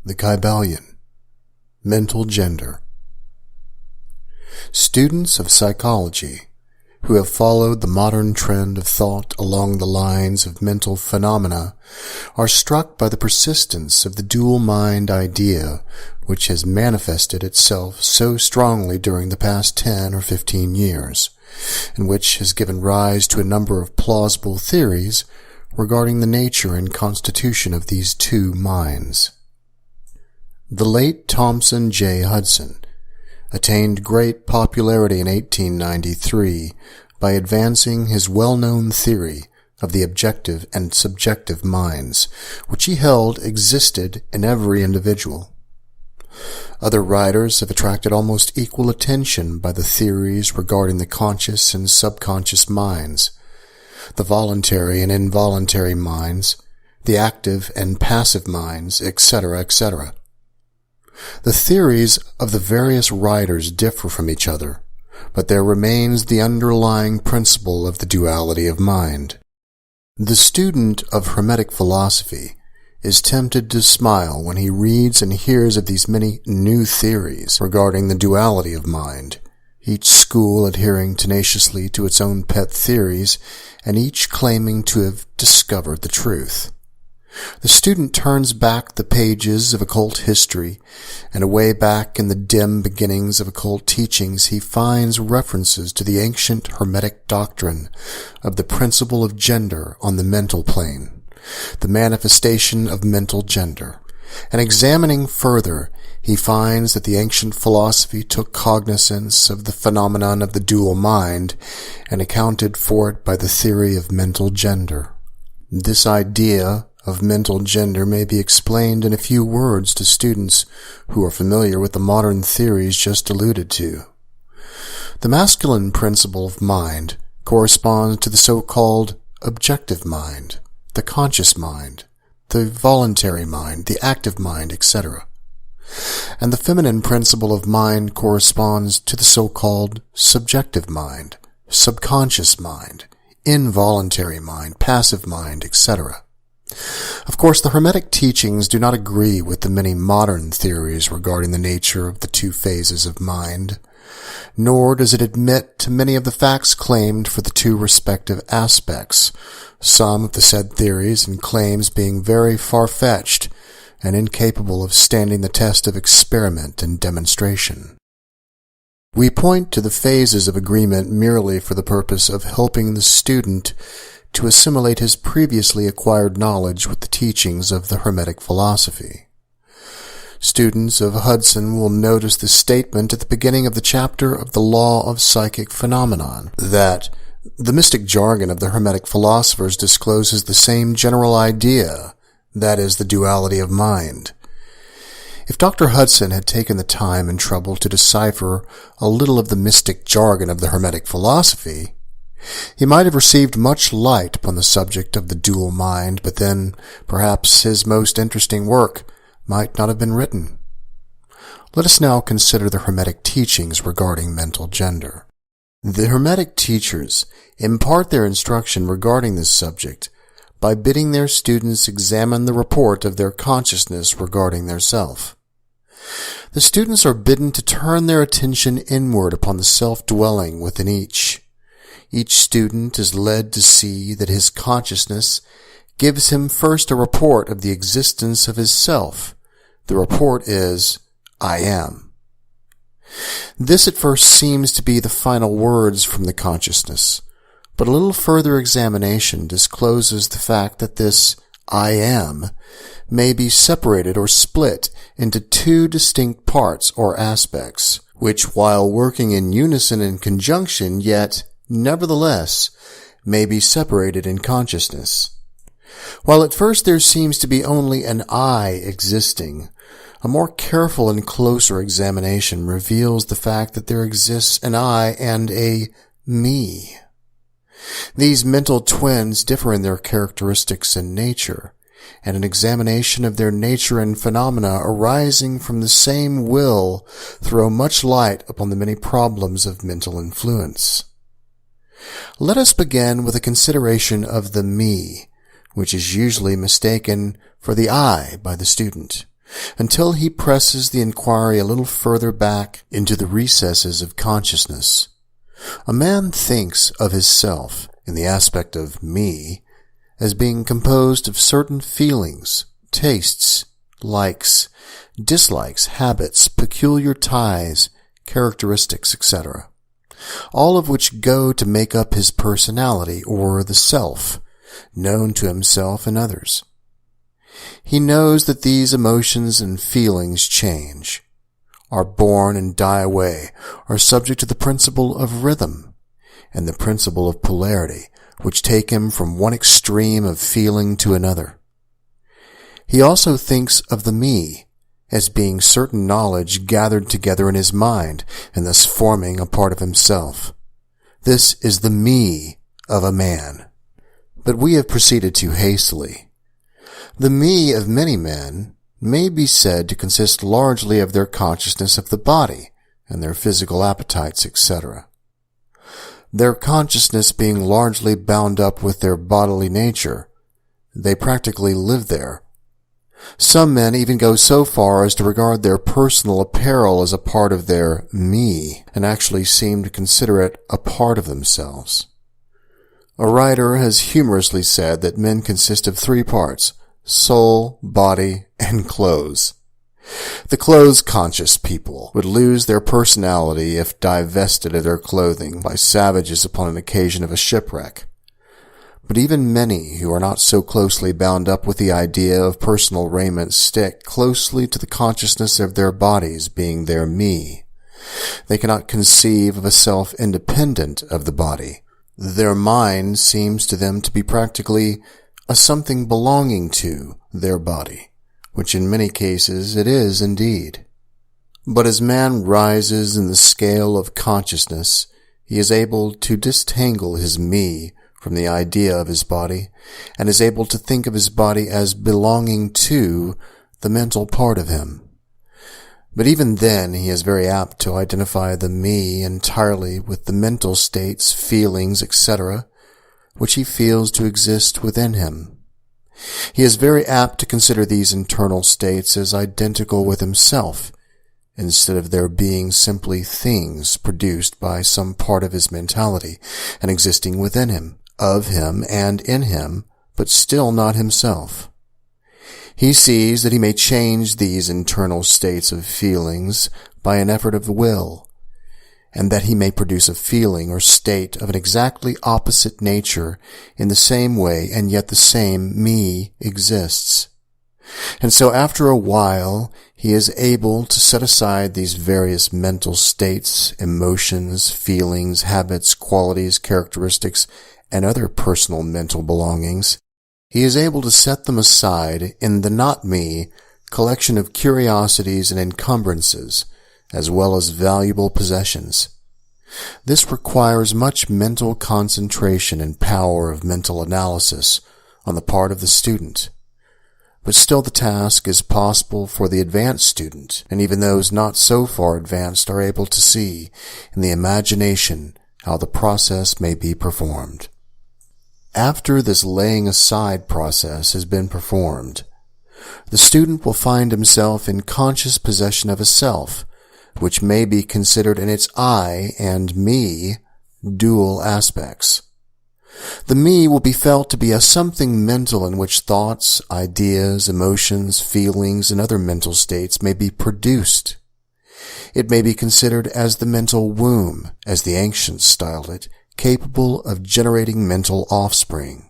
The Kybalion. Mental gender. Students of psychology who have followed the modern trend of thought along the lines of mental phenomena are struck by the persistence of the dual mind idea, which has manifested itself so strongly during the past 10 or 15 years, and which has given rise to a number of plausible theories regarding the nature and constitution of these two minds. The late Thompson J. Hudson attained great popularity in 1893 by advancing his well-known theory of the objective and subjective minds, which he held existed in every individual. Other writers have attracted almost equal attention by the theories regarding the conscious and subconscious minds, the voluntary and involuntary minds, the active and passive minds, etc., etc. The theories of the various writers differ from each other, but there remains the underlying principle of the duality of mind. The student of Hermetic philosophy is tempted to smile when he reads and hears of these many new theories regarding the duality of mind, each school adhering tenaciously to its own pet theories and each claiming to have discovered the truth. The student turns back the pages of occult history, and away back in the dim beginnings of occult teachings he finds references to the ancient Hermetic doctrine of the principle of gender on the mental plane, the manifestation of mental gender. And examining further, he finds that the ancient philosophy took cognizance of the phenomenon of the dual mind and accounted for it by the theory of mental gender. This idea of mental gender may be explained in a few words to students who are familiar with the modern theories just alluded to. The masculine principle of mind corresponds to the so-called objective mind, the conscious mind, the voluntary mind, the active mind, etc. And the feminine principle of mind corresponds to the so-called subjective mind, subconscious mind, involuntary mind, passive mind, etc. Of course, the Hermetic teachings do not agree with the many modern theories regarding the nature of the two phases of mind, nor does it admit to many of the facts claimed for the two respective aspects, some of the said theories and claims being very far-fetched and incapable of standing the test of experiment and demonstration. We point to the phases of agreement merely for the purpose of helping the student to assimilate his previously acquired knowledge with the teachings of the Hermetic philosophy. Students of Hudson will notice the statement at the beginning of the chapter of the Law of Psychic Phenomenon that the mystic jargon of the Hermetic philosophers discloses the same general idea, that is, the duality of mind. If Dr. Hudson had taken the time and trouble to decipher a little of the mystic jargon of the Hermetic philosophy, he might have received much light upon the subject of the dual mind, but then perhaps his most interesting work might not have been written. Let us now consider the Hermetic teachings regarding mental gender. The Hermetic teachers impart their instruction regarding this subject by bidding their students examine the report of their consciousness regarding their self. The students are bidden to turn their attention inward upon the self-dwelling within each. Each student is led to see that his consciousness gives him first a report of the existence of his self. The report is, I am. This at first seems to be the final words from the consciousness, but a little further examination discloses the fact that this I am may be separated or split into two distinct parts or aspects, which while working in unison and conjunction, yet nevertheless may be separated in consciousness. While at first there seems to be only an I existing, a more careful and closer examination reveals the fact that there exists an I and a me. These mental twins differ in their characteristics and nature, and an examination of their nature and phenomena arising from the same will throw much light upon the many problems of mental influence. Let us begin with a consideration of the me, which is usually mistaken for the I by the student, until he presses the inquiry a little further back into the recesses of consciousness. A man thinks of his self, in the aspect of me, as being composed of certain feelings, tastes, likes, dislikes, habits, peculiar ties, characteristics, etc., all of which go to make up his personality, or the self, known to himself and others. He knows that these emotions and feelings change, are born and die away, are subject to the principle of rhythm and the principle of polarity, which take him from one extreme of feeling to another. He also thinks of the me as being certain knowledge gathered together in his mind and thus forming a part of himself. This is the me of a man. But we have proceeded too hastily. The me of many men may be said to consist largely of their consciousness of the body and their physical appetites, etc. Their consciousness being largely bound up with their bodily nature, they practically live there. Some men even go so far as to regard their personal apparel as a part of their me, and actually seem to consider it a part of themselves. A writer has humorously said that men consist of three parts: soul, body, and clothes. The clothes-conscious people would lose their personality if divested of their clothing by savages upon an occasion of a shipwreck. But even many who are not so closely bound up with the idea of personal raiment stick closely to the consciousness of their bodies being their me. They cannot conceive of a self independent of the body. Their mind seems to them to be practically a something belonging to their body, which in many cases it is indeed. But as man rises in the scale of consciousness, he is able to disentangle his me from the idea of his body, and is able to think of his body as belonging to the mental part of him. But even then he is very apt to identify the me entirely with the mental states, feelings, etc., which he feels to exist within him. He is very apt to consider these internal states as identical with himself, instead of their being simply things produced by some part of his mentality and existing within him, of him and in him, but still not himself. He sees that he may change these internal states of feelings by an effort of the will, and that he may produce a feeling or state of an exactly opposite nature in the same way, and yet the same me exists. And so after a while, he is able to set aside these various mental states, emotions, feelings, habits, qualities, characteristics, and other personal mental belongings. He is able to set them aside in the not-me collection of curiosities and encumbrances, as well as valuable possessions. This requires much mental concentration and power of mental analysis on the part of the student. But still the task is possible for the advanced student, and even those not so far advanced are able to see in the imagination how the process may be performed. After this laying aside process has been performed, the student will find himself in conscious possession of a self, which may be considered in its I and me dual aspects. The me will be felt to be a something mental in which thoughts, ideas, emotions, feelings, and other mental states may be produced. It may be considered as the mental womb, as the ancients styled it, capable of generating mental offspring.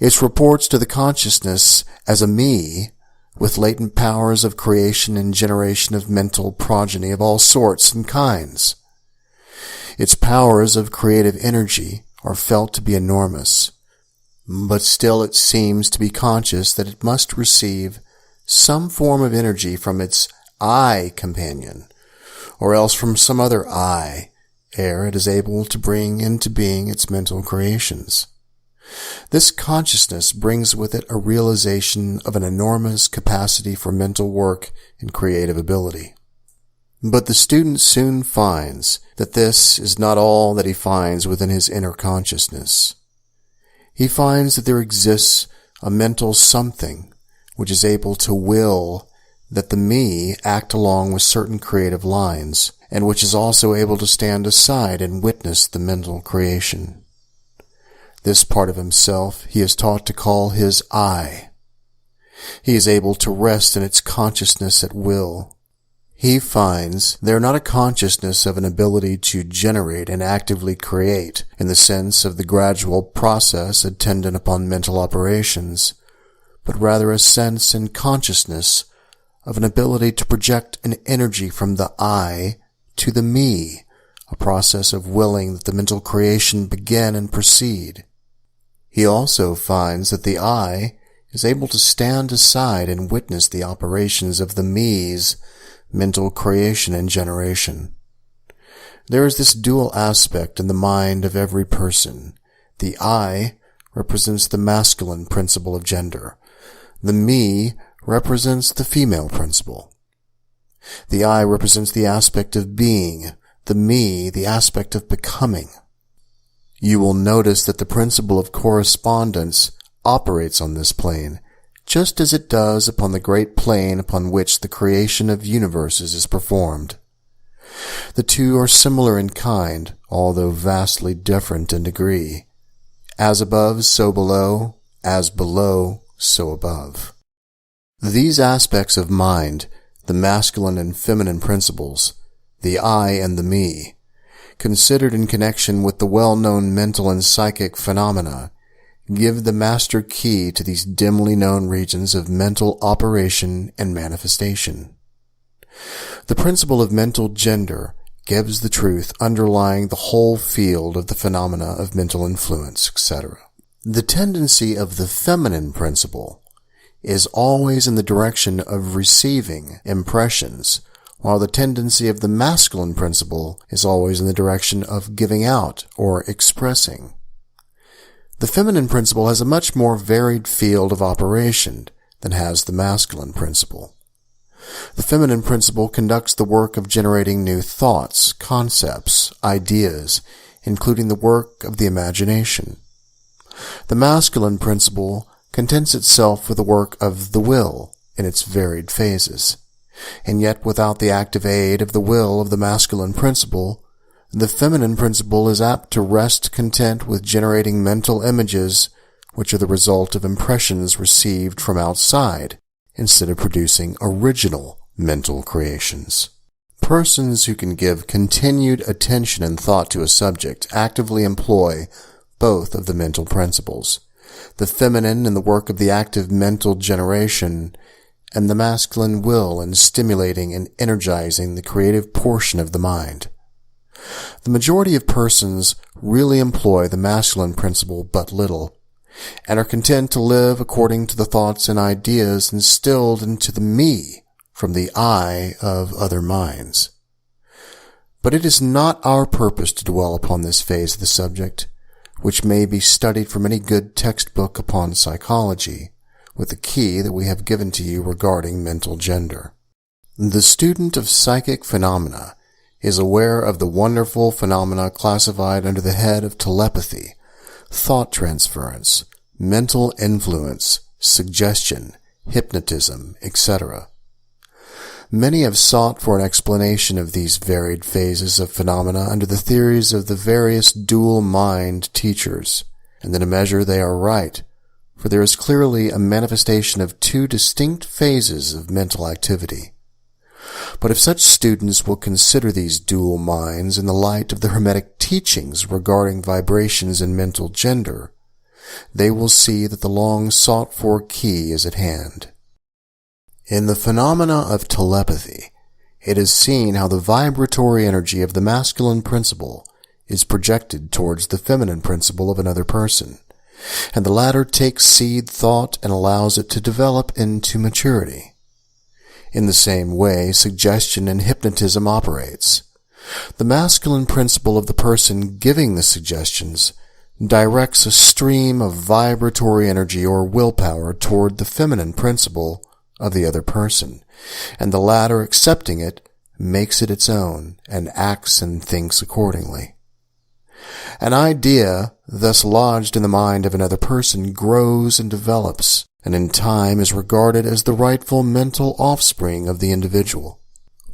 Its reports to the consciousness as a me with latent powers of creation and generation of mental progeny of all sorts and kinds. Its powers of creative energy are felt to be enormous, but still it seems to be conscious that it must receive some form of energy from its I companion, or else from some other I, ere it is able to bring into being its mental creations. This consciousness brings with it a realization of an enormous capacity for mental work and creative ability. But the student soon finds that this is not all that he finds within his inner consciousness. He finds that there exists a mental something which is able to will that the me act along with certain creative lines, and which is also able to stand aside and witness the mental creation. This part of himself he is taught to call his I. He is able to rest in its consciousness at will. He finds there not a consciousness of an ability to generate and actively create in the sense of the gradual process attendant upon mental operations, but rather a sense and consciousness of an ability to project an energy from the I to the me, a process of willing that the mental creation begin and proceed. He also finds that the I is able to stand aside and witness the operations of the me's mental creation and generation. There is this dual aspect in the mind of every person. The I represents the masculine principle of gender. The me represents the female principle. The I represents the aspect of being, the me the aspect of becoming. You will notice that the principle of correspondence operates on this plane, just as it does upon the great plane upon which the creation of universes is performed. The two are similar in kind, although vastly different in degree. As above, so below, as below, so above. These aspects of mind, the masculine and feminine principles, the I and the me, considered in connection with the well-known mental and psychic phenomena, give the master key to these dimly known regions of mental operation and manifestation. The principle of mental gender gives the truth underlying the whole field of the phenomena of mental influence, etc. The tendency of the feminine principle is always in the direction of receiving impressions, while the tendency of the masculine principle is always in the direction of giving out or expressing. The feminine principle has a much more varied field of operation than has the masculine principle. The feminine principle conducts the work of generating new thoughts, concepts, ideas, including the work of the imagination. The masculine principle contents itself with the work of the will in its varied phases, and yet without the active aid of the will of the masculine principle, the feminine principle is apt to rest content with generating mental images which are the result of impressions received from outside, instead of producing original mental creations. Persons who can give continued attention and thought to a subject actively employ both of the mental principles, the feminine in the work of the active mental generation, and the masculine will in stimulating and energizing the creative portion of the mind. The majority of persons really employ the masculine principle but little, and are content to live according to the thoughts and ideas instilled into the me from the I of other minds. But it is not our purpose to dwell upon this phase of the subject, which may be studied from any good textbook upon psychology, with the key that we have given to you regarding mental gender. The student of psychic phenomena is aware of the wonderful phenomena classified under the head of telepathy, thought transference, mental influence, suggestion, hypnotism, etc. Many have sought for an explanation of these varied phases of phenomena under the theories of the various dual mind teachers, and in a measure they are right, for there is clearly a manifestation of two distinct phases of mental activity. But if such students will consider these dual minds in the light of the Hermetic teachings regarding vibrations and mental gender, they will see that the long sought-for key is at hand. In the phenomena of telepathy, it is seen how the vibratory energy of the masculine principle is projected towards the feminine principle of another person, and the latter takes seed thought and allows it to develop into maturity. In the same way, suggestion and hypnotism operates. The masculine principle of the person giving the suggestions directs a stream of vibratory energy or willpower toward the feminine principle of the other person, and the latter, accepting it, makes it its own and acts and thinks accordingly. An idea thus lodged in the mind of another person grows and develops, and in time is regarded as the rightful mental offspring of the individual,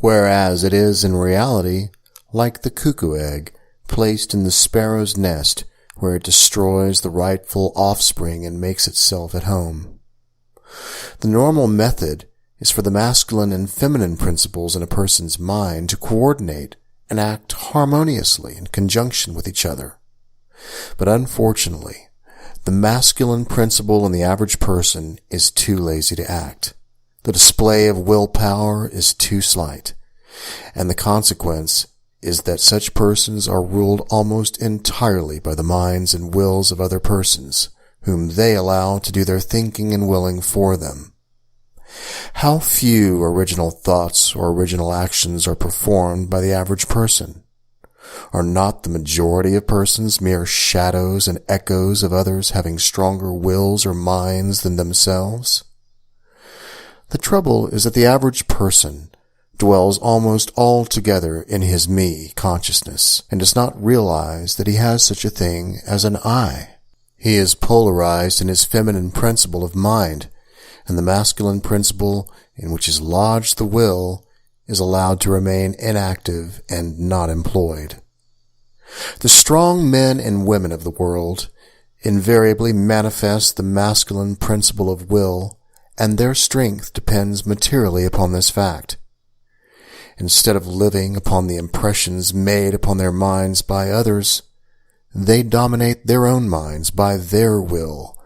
whereas it is in reality like the cuckoo egg placed in the sparrow's nest, where it destroys the rightful offspring and makes itself at home. The normal method is for the masculine and feminine principles in a person's mind to coordinate and act harmoniously in conjunction with each other. But unfortunately, the masculine principle in the average person is too lazy to act. The display of willpower is too slight, and the consequence is that such persons are ruled almost entirely by the minds and wills of other persons, whom they allow to do their thinking and willing for them. How few original thoughts or original actions are performed by the average person? Are not the majority of persons mere shadows and echoes of others having stronger wills or minds than themselves? The trouble is that the average person dwells almost altogether in his me consciousness and does not realize that he has such a thing as an I. He is polarized in his feminine principle of mind, and the masculine principle in which is lodged the will is allowed to remain inactive and not employed. The strong men and women of the world invariably manifest the masculine principle of will, and their strength depends materially upon this fact. Instead of living upon the impressions made upon their minds by others, they dominate their own minds by their will,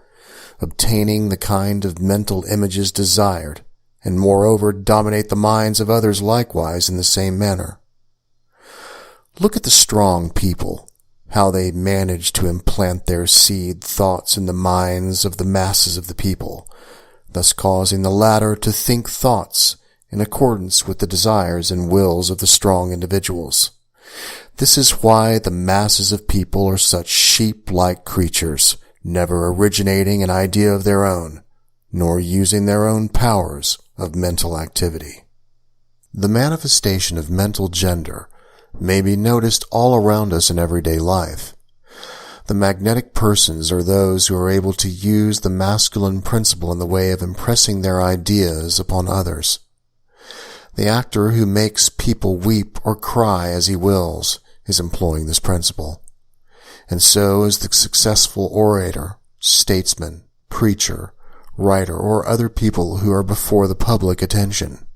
obtaining the kind of mental images desired, and moreover dominate the minds of others likewise in the same manner. Look at the strong people, how they manage to implant their seed thoughts in the minds of the masses of the people, thus causing the latter to think thoughts in accordance with the desires and wills of the strong individuals. This is why the masses of people are such sheep-like creatures, never originating an idea of their own, nor using their own powers of mental activity. The manifestation of mental gender may be noticed all around us in everyday life. The magnetic persons are those who are able to use the masculine principle in the way of impressing their ideas upon others. The actor who makes people weep or cry as he wills is employing this principle. And so is the successful orator, statesman, preacher, writer, or other people who are before the public attention.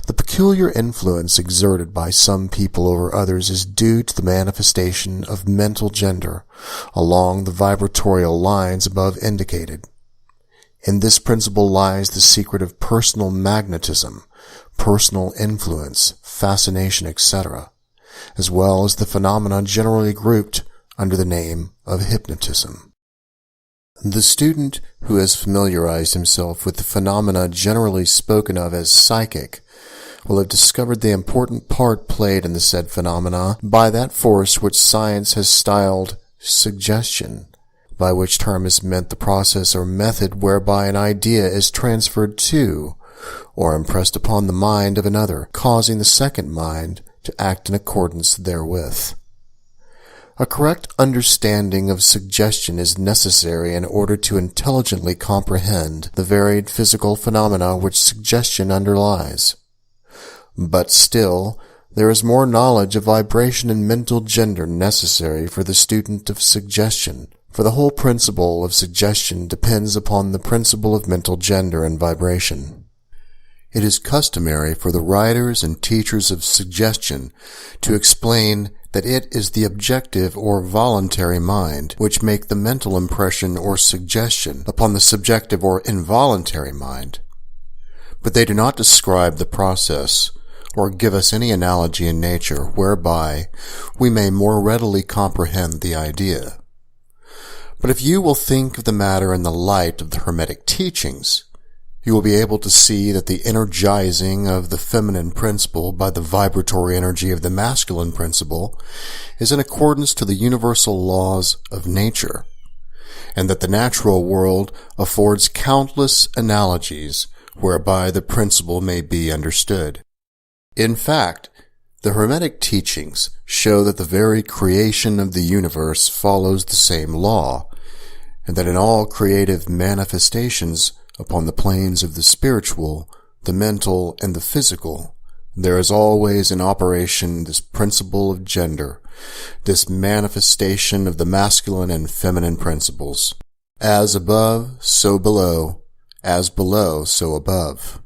The peculiar influence exerted by some people over others is due to the manifestation of mental gender along the vibratorial lines above indicated. In this principle lies the secret of personal magnetism, personal influence, fascination, etc., as well as the phenomena generally grouped under the name of hypnotism. The student who has familiarized himself with the phenomena generally spoken of as psychic will have discovered the important part played in the said phenomena by that force which science has styled suggestion, by which term is meant the process or method whereby an idea is transferred to or impressed upon the mind of another, causing the second mind to act in accordance therewith. A correct understanding of suggestion is necessary in order to intelligently comprehend the varied physical phenomena which suggestion underlies. But still, there is more knowledge of vibration and mental gender necessary for the student of suggestion, for the whole principle of suggestion depends upon the principle of mental gender and vibration. It is customary for the writers and teachers of suggestion to explain that it is the objective or voluntary mind which make the mental impression or suggestion upon the subjective or involuntary mind. But they do not describe the process or give us any analogy in nature whereby we may more readily comprehend the idea. But if you will think of the matter in the light of the Hermetic teachings, you will be able to see that the energizing of the feminine principle by the vibratory energy of the masculine principle is in accordance to the universal laws of nature, and that the natural world affords countless analogies whereby the principle may be understood. In fact, the Hermetic teachings show that the very creation of the universe follows the same law, and that in all creative manifestations upon the planes of the spiritual, the mental, and the physical, there is always in operation this principle of gender, this manifestation of the masculine and feminine principles. As above, so below, as below, so above.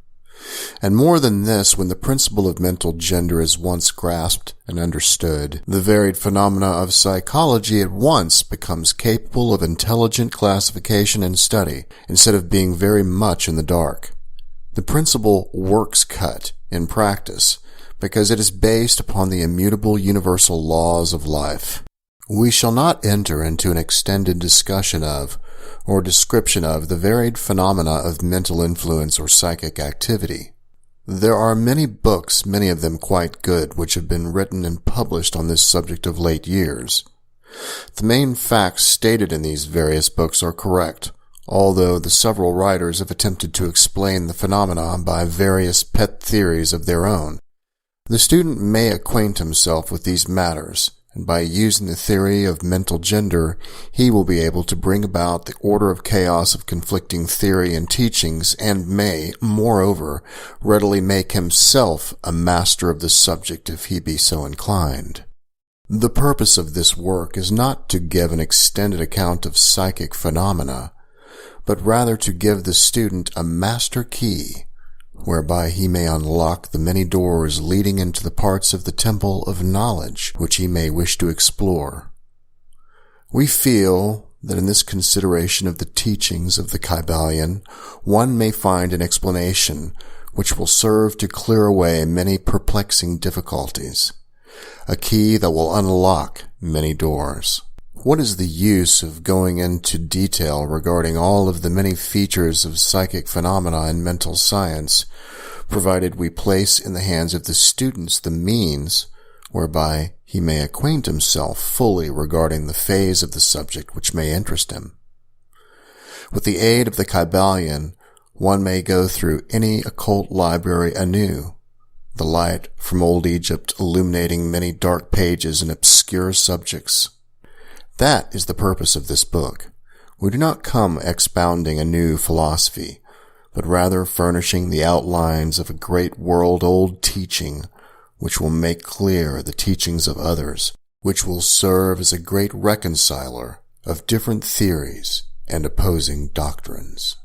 And more than this, when the principle of mental gender is once grasped and understood, the varied phenomena of psychology at once becomes capable of intelligent classification and study, instead of being very much in the dark. The principle works cut in practice, because it is based upon the immutable universal laws of life. We shall not enter into an extended discussion of, or description of, the varied phenomena of mental influence or psychic activity. There are many books, many of them quite good, which have been written and published on this subject of late years. The main facts stated in these various books are correct, although the several writers have attempted to explain the phenomena by various pet theories of their own. The student may acquaint himself with these matters, and by using the theory of mental gender, he will be able to bring about the order of chaos of conflicting theory and teachings, and may, moreover, readily make himself a master of the subject if he be so inclined. The purpose of this work is not to give an extended account of psychic phenomena, but rather to give the student a master key, whereby he may unlock the many doors leading into the parts of the temple of knowledge which he may wish to explore. We feel that in this consideration of the teachings of the Kybalion, one may find an explanation which will serve to clear away many perplexing difficulties, a key that will unlock many doors. What is the use of going into detail regarding all of the many features of psychic phenomena in mental science, provided we place in the hands of the students the means whereby he may acquaint himself fully regarding the phase of the subject which may interest him? With the aid of the Kybalion, one may go through any occult library anew, the light from old Egypt illuminating many dark pages and obscure subjects. That is the purpose of this book. We do not come expounding a new philosophy, but rather furnishing the outlines of a great world-old teaching which will make clear the teachings of others, which will serve as a great reconciler of different theories and opposing doctrines.